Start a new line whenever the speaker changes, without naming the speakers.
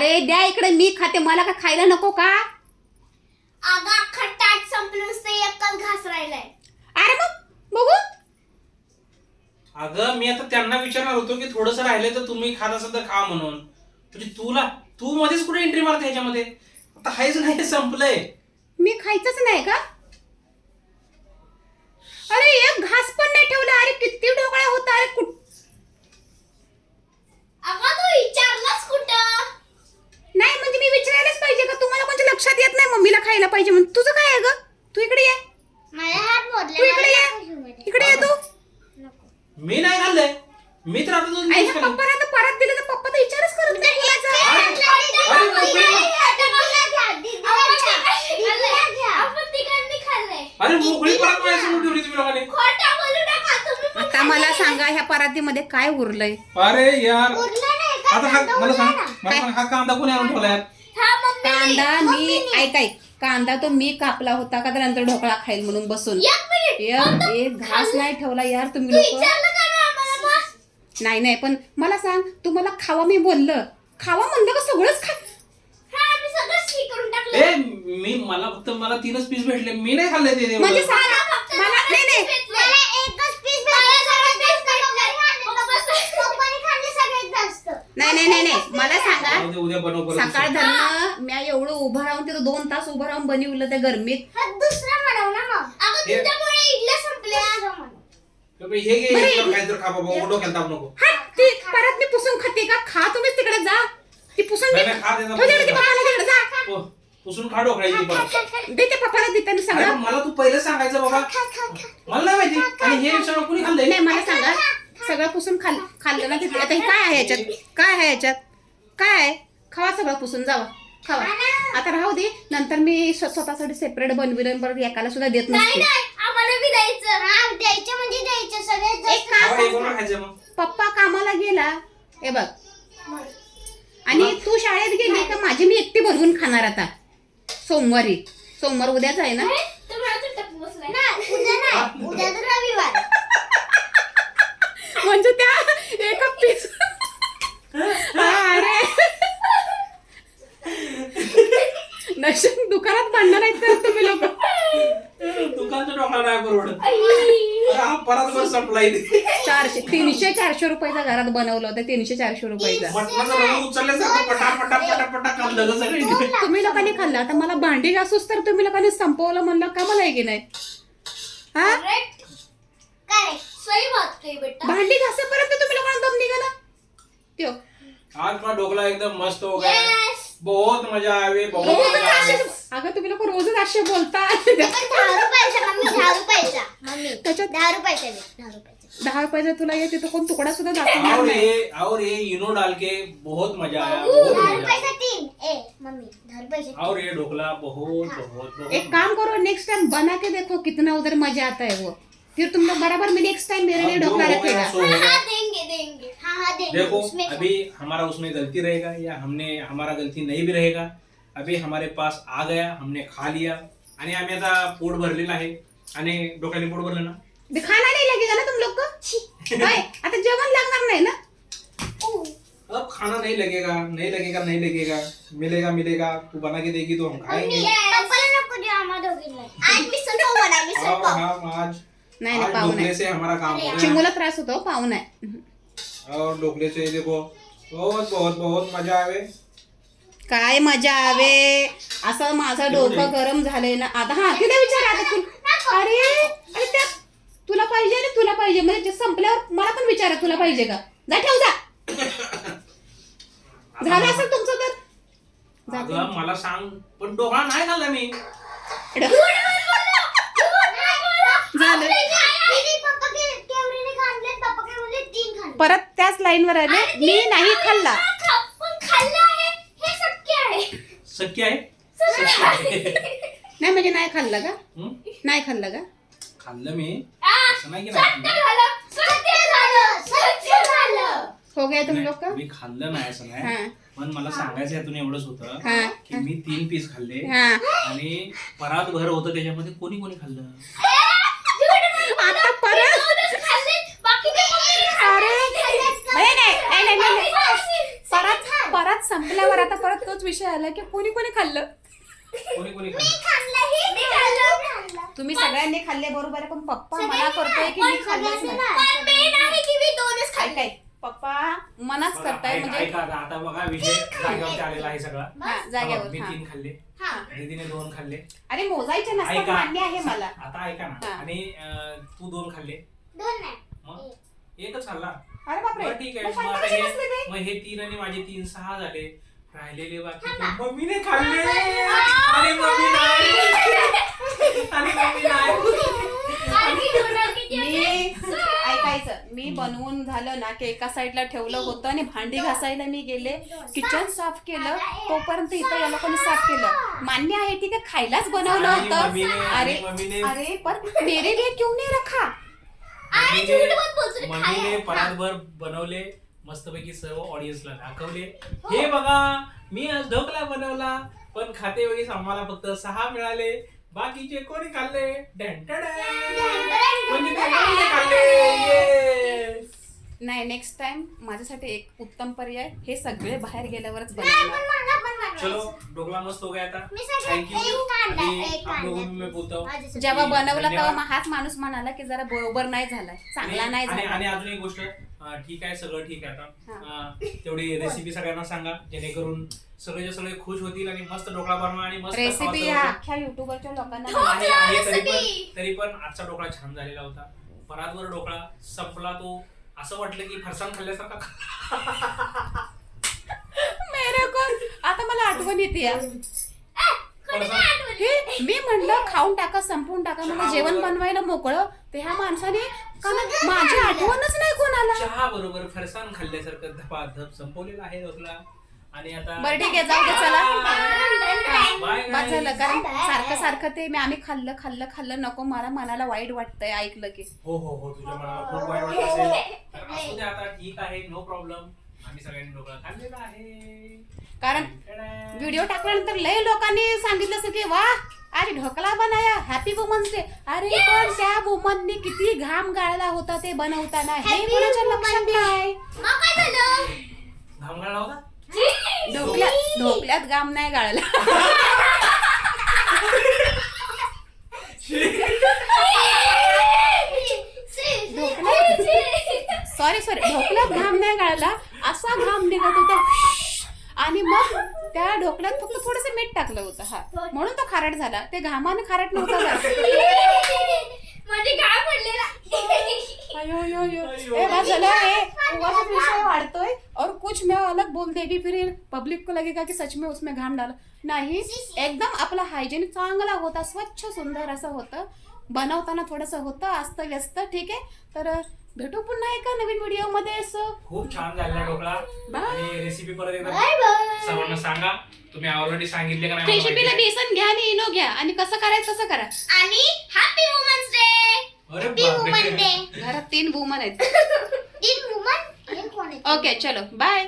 अरे द्या इकडे, मी खाते, मला का खायला नको का?
अगं अख्खा ताट संपलं, नुसतं एकच घास राहिलाय.
अरे मग बघू.
अगं मी आता त्यांना विचारणार होतो की थोडस राहिलं तर तुम्ही खात असाल तर खा म्हणून. म्हणजे तू मध्येच कुठे एंट्री मारते ह्याच्यामध्ये? आता हायच नाही, संपलंय.
मी खायचंच नाही का? अरे एक घास पण नाही ठेवला. अरे किती ढोकळा होता. अरे
अगं तू विचारलंस कुठं?
नाही म्हणजे मी विचारायलाच पाहिजे का? तुम्हाला कोणत्या लक्षात येत नाही मम्मीला खायला पाहिजे म्हणून? तुझं काय आहे ग? तू इकडे ये.
माझा हात मोडला.
तू इकडे ये. इकडे ये तू.
मी नाही खाल्लंय. मी तर आता दोन
आई
दिवस खाल्ले.
पप्पाला तर परत दिलं तर पप्पा तर विचारच करत नाही मुलाचा.
अरे मोकळी परत माझ्यासमोर ठेवली तुम्ही लोकांनी.
आता मला सांगा ह्या परातीमध्ये काय उरलंय?
अरे यार आता मला सांग हा कांदा कोणी आणून ठेवलाय?
कांदा मी ऐक कांदा तो मी कापला होता का? तर नंतर ढोकळा खाईल म्हणून बसून एक घास नाही ठेवला यार तुम्ही लोक. नाही पण मला सांग, तुम्हाला खावा मी बोललं, खावा म्हणलं का सगळंच खा?
ए मला फक्त 3च पीस भेटले. मी नाही खाल्ले ते.
म्हणजे सांग मला. नाही नाही मला सांगा,
उद्या बनव परत.
सकाळ धरणं मी एवढं उभं राहून तिथं 2 तास उभं राहून बनवलं त्या गरमीत.
दुसरा बनव ना मग. अगं तुझ्यामुळे इडल्या संपल्या.
हे घे काहीतरी खा बाबा, डोक्याला ताप नको.
हा ती परत मी पुसून खाते का? खा तुम्हीच तिकडे जा. ती पुसून दे.
नाही, खा दे ना.
ठेव तिकडे, ती पप्पाला तिकडे जा.
पुसून खा डोकळ्याची परत.
दे ते पप्पाला देते ना
अरे
सगळं.
मला तू पहिलं सांगायचं बाबा. मला नाही माहिती. आणि हे सगळं कुणी खाल्लंय?
नाही मला सांगा, सगळं पुसून खाल्लं ना तिथे. आता हे काय आहे याच्यात? काय आहे याच्यात? काय आहे? खावा सगळं पुसून, जावा खावा. आता राहू दे, नंतर मी स्वतःसाठी सेपरेट बनविलं, परत एकाला सुद्धा देत नसते.
आम्हाला बी द्यायचं. द्यायचं म्हणजे द्यायचं सगळ्यात.
एक काम
हे कोणाला खायचं मग?
पप्पा कामाला गेला हे बघ, आणि तू शाळेत गेली का माझी मी एकटी बनवून खाणार आता. सोमवार उद्याच आहे ना?
उद्या तर रविवार.
म्हणजे त्या एका पीस. अरे नशीब दुकानात भांडणार आहेत तर तुम्ही लोक.
दुकानचं डोकळा नाही परवडत. हा परत सप्लाय
300-400 रुपयाचा घरात बनवलं होतं. 300-400 रुपयाचा.
मटणाचं रंग उचलल्यासारखं पटापटा खाल्लं का सगळं?
तुम्ही लोकांनी खाल्लं. आता मला भांडी घासूस तर तुम्ही लोकांनी संपवलं म्हणलं का? मला आहे की नाही? हा
सही बात कही बेटा.
भांडी घासेपर्यंत तुम्ही लोकांना दम निघाला. त्यो
आज का ढोकला एकदम मस्त हो गया. बहुत मजा आवे.
अगं तुम्ही लोक रोजच असे बोलता.
10 रुपयाचा मम्मी. 10 रुपयाचा मम्मी.
त्याच्यात
10 रुपयाचा 10 रुपयाचा.
10 रुपयाचा तुला येते तो कोण तुकडा सुद्धा दाखवणार नाही.
और ये इनो डाल के बहुत मजा आया.
10 रुपयाचा 3. मम्मी 10 रुपयाचा.
और ये ढोकला बहुत
एक काम करो, नेक्स्ट टाइम बना के देखो कितना उधर मजा आता है वो. फिर तुम लोग बराबर में नेक्स्ट टाइम मेरे लिए ढोकला रखेगा.
देंगे. हाँ देंगे.
देखो
उसमें
अभी हमारा उसमें गलती रहेगा या हमारा गलती नहीं भी रहेगा. अभी हमारे पास आ गया, हमने खा लिया आणि आम्ही आता पोट भरलेलं आहे. आणि डोक्याने पोट भरलं ना,
खाना नहीं लगेगा ना तुम लोग को? आता जेवण लागणार नाही ना?
अब खाना नहीं लगेगा. मिलेगा. तू बना के देगी तो हम खाएंगे.
पप्पाला नको देऊ आम्हाला दोघींना. आज मिसळ पाव बना. मिसळ पाव.
हम आज
नाही पाहू
ढोकले
नाही.
से हमारा काम हो गया.
चिमुला त्रास होतो, पाहू नाही.
और ढोकले से देखो बहुत मजा आवे.
काय मजा आवे. असं माझं डोकं गरम झालंय ना आता. हा तिथे विचार आता तू. अरे त्या तुला पाहिजे आणि तुला पाहिजे म्हणजे संपल्यावर मला पण विचारा तुला पाहिजे का? जा ठेव जा. झालं असेल तुमचं तर
अगं मला सांग, पण ढोकळा नाही खाल्ला मी.
झालं. परत त्याच लाईनवर आले. मी नाही खाल्ला.
शक्य आहे.
नाही म्हणजे नाही खाल्लं का?
हं?
नाही खाल्लं का?
खाल्लं मी. असं नाही की नाही
हो गया तुम लोग का?
मी खाल्लं नाही असं
हा.
नाही. पण मला सांगायचं यातून एवढंच होतं
हा.
की मी 3 पीस खाल्ले
हा.
आणि परात भर होतं त्याच्यामध्ये. कोणी खाल्लं?
आता परत. अरे नाही परत संपल्यावर आता परत तोच विषय आला की कोणी कोणी खाल्लं.
कोणी
तुम्ही सगळ्यांनी खाल्ले बरोबर आहे, पण पप्पा मना करतोय की मी खाल्लंच नाही. काय पप्पा मनाच करताय म्हणजे
ऐका आता बघा विषय जागेवरती आलेला आहे सगळा.
जागेवर.
मी 3 खाल्ले, दीदीने 2 खाल्ले.
अरे मोजायचे नसतात,
ऐका
मान्य आहे मला.
आता ऐका ना. आणि तू 2 खाल्ले, मग एकच खाल्ला.
अरे बापरे,
बरं ठीक आहे.
मग
मग आता
शांत बसले ते.
मग हे 3 आणि माझे 3 6 झाले. राहिलेले बाकी मम्मीने खाल्ले आणि मम्मी नाही.
मी ऐकायचं, मी बनवून झालं ना की एका साईडला ठेवलं होतं आणि भांडी घासायला मी गेले, किचन साफ केलं, तोपर्यंत इथं या लोकांनी साफ केलं. मान्य आहे ठीक आहे, खायलाच बनवलं
आणि
होतं.
मम्मीने-
अरे पण मेरे लिए क्यों नहीं रखा?
मम्मीने परातभर बनवले, मस्तपैकी सर्व ऑडियन्सला दाखवले. हे बघा मी आज ढोकळा बनवला, पण खाते वेळेस आम्हाला फक्त 6 मिळाले. बाकीचे कोणी खाल्ले? म्हणजे ते मम्मीने खाल्ले. Yes.
नाही, नेक्स्ट टाइम माझ्यासाठी एक उत्तम पर्याय, हे सगळे बाहेर गेल्यावरच बनवणार.
चलो ढोकला मस्त हो गया था. थँक्यू. आप लोगों में बोलता हूँ.
जेव्हा बनवला तेव्हा मग हाच माणूस म्हणाला की जरा बरोबर नाही झालाय, चांगला नाही
आणि
झाला.
अजून एक गोष्ट, ठीक आहे सगळं ठीक आहे आता. तेवढी रेसिपी सगळ्यांना सांगा, जेणेकरून सगळे खुश होतील आणि मस्त ढोकळा बनवा आणि मस्त
रेसिपी
खावा
या
सर्व.
अख्ख्या युट्यूबरच्या लोकांना
आहे तरी पण आजचा ढोकळा छान झालेला होता. परातवर ढोकळा संपला तो असं वाटलं की फरसाण खाल्ल्यासारखा.
मेरे को आता मला आठवण येते.
फरसाण-
मी म्हणलं खाऊन टाका, संपवून टाका, मला जेवण बनवायला मोकळं, ते ह्या माणसाने माझी आठवणच नाही कोणाला.
चहा बरोबर फरसाण खाल्ल्यासारखं धपाधप संपवलेला आहे ढोकळा. आणि आता
बरं ठीक आहे, जाऊ दे चला.
बाय
बस झालं, कारण सारखं सारखं ते आम्ही खाल्लं नको, मला मनाला वाईट वाटतंय ऐकलं की.
हो तुझ्या मनाला खूप वाईट वाटत असेल तर असू दे, आता ठीक आहे, नो प्रॉब्लेम. आम्ही सगळ्यांनी ढोकळा खाल्लेला आहे.
कारण व्हिडिओ टाकल्यानंतर लय लोकांनी सांगितलं असं की वा आज ढोकळा बनाया, हॅपी वुमन्स डे. अरे पण त्या वुमनने किती घाम गाळला होता ते बनवताना, हे कोणाच्या लक्षात नाही.
घाम गाळला होता.
ढोकल्यात घाम नाही गाळला. सॉरी ढोकल्यात घाम नाही गाळला, असा घाम निघत होता. आणि मग त्या ढोकल्यात फक्त थोडस मीठ टाकलं होतं, हा म्हणून तो खारट झाला. ते घामाने खारट नव्हता झाला. विषय वाढतोय और कुछ मैं अलग बोल देगी, फिर पब्लिक को लगेगा कि सच में उसमें घाम डाला. नाही, एकदम आपला हायजीन चांगला होता, स्वच्छ सुंदर असं होतं. बनवताना थोडस होतं अस्त व्यस्त. ठीक आहे, तर भेटू पुन्हा एका नवीन व्हिडिओ मध्ये.
खूप छान झालेला ढोकळा. आणि रेसिपी परत एकदा सर्वांना सांगा. तुम्ही ऑलरेडी सांगितले का नाही?
रेसिपीला बेसन घ्या आणि इनो घ्या आणि कसं करायचं तसं करा.
आणि हॅपी वुमन्स डे.
अरे
हॅपी वुमन
बापरे.
डे.
घरात 3 वुमन आहेत.
3 वुमन.
ओके चलो बाय.